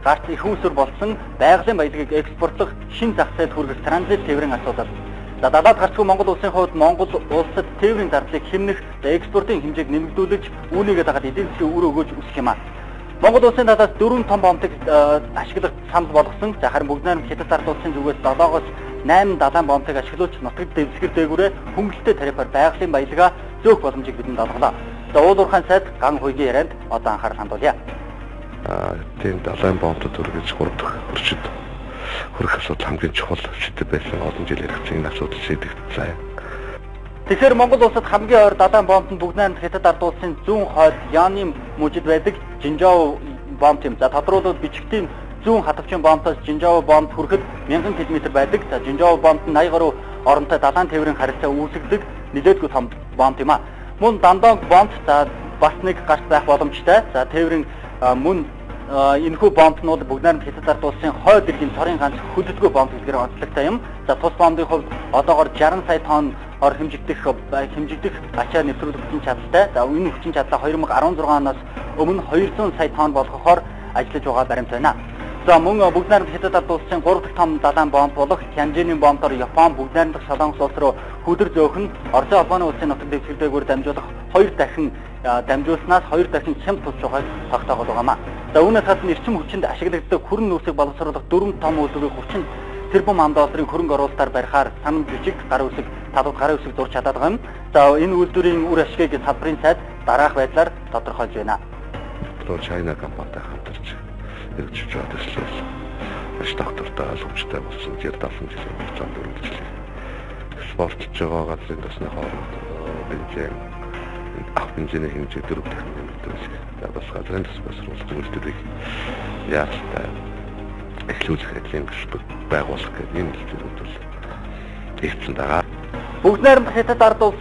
гарц их үүсвэр болсон байгалийн баялагийг экспортлох шин зах зээлд хүргэх транзит тээврийн асуудал. За далаад гарцгүй Монгол улсын хувьд Монгол улсад тээврийн зардлыг хэмнэх, экспортын хэмжээг нэмэгдүүлж, үүнийгээ дагаад эдийн засгийн үр өгөөж үсэх юм а. Монгол улсын талаас 4 том бомбыг ашиглах санал болгосон. За харин бүгд найрамд Хятад ард улсын зүгээс 7-оос 8 далайн бомбыг ашиглуулж нутагт дэвсгэр дээгүүрээ хөнгөлөлттэй тарифаар байгалийн баялагаа зөөх боломжийг бидэнд олголоо. За уул уурхайн сайд Ган Хуйгийн ярианд одоо анхаарал хандуулъя. Тийм далайн бомбод үргэлж 3 дахь өршөд хөрөх асуудал хамгийн чухал шийдэл байсан олон жил яригдсан энэ асуудал шийдэгдлээ. Тэгэхээр Монгол улсад хамгийн ойр далайн бомб нь бүгд найрамд Хятад ард улсын зүүн хойд Яны мужид байдаг Жинжао бомб юм. За тодруулбал бичгтийн зүүн хатвчин бомбоос Жинжао бомб хүрэхэд 1000 км байдаг. За Жинжао бомбд 80 гаруй оронтой далайн тээврийн харилцаа үүсгдэг нэлээдгүй том бомб юм а. Мөн Дандонг бомб за бас нэг гарч байх боломжтой. За тээврийн мөн энэхүү бомбнууд бүгд найрамд Хятад ард улсын хойд иргэн цорын ганц хөдөлгөөн бомб гэдгээр онцлогтой юм. За тус бомбын хувьд одоогоор 60 сая тонн ор хэмжигдэх ачаа нэвтрүүлэх хүчин чадалтай. За энэ хүчин чадлаа 2016 оноос өмнө 200 сая тонн болгохоор ажиллаж байгаа баримт байна. За мөн бүгд найрамд Хятад ард улсын 3 дахь том далайн бомб болох Тянжиний бомбоор Япон бүгд найрамд Солонгос улс руу хөдөр зөөхөн Орос Албаны улсын нутаг дэвсгэр дээгүүр дамжуулах 2 дахин дамжуулснаас 2 дахин хямд тус жохойг тогтоогод байгаамаа. За үүнээс гадна эрчим хүчинд ашиглагддаг хүрэн нүсийг боловсруулах 4 том үйлдвэрийг 30 тэрбум ам долларын хөрөнгө оруулалтаар барихаар санам жижиг гар үсэг талууд гарын үсэг зурж чадаад байгаа юм. За энэ үйлдвэрийн үр ашгийг салбарын сайд дараах байдлаар тодорхойлж байна. Чайна компанитай хамтарч хэрэгжиж байгаа төслөл маш доктортой албатай болсон 70 жилийн хугацаанд үргэлжлэв. Спортч байгаа газрын тосны хооронд бензин бензиний хэмжээ 4 дахин нэмэгдүүлсэн. За бас газрын тос боловсруулах үйлдвэрийг яалтаа эхлүүлэх хэвлэлийн гишүүд байгуулах гэдэг энэ зүйлүүд бол хийгдсэн байгаа. Бүгд найрамд Хятад ард улсын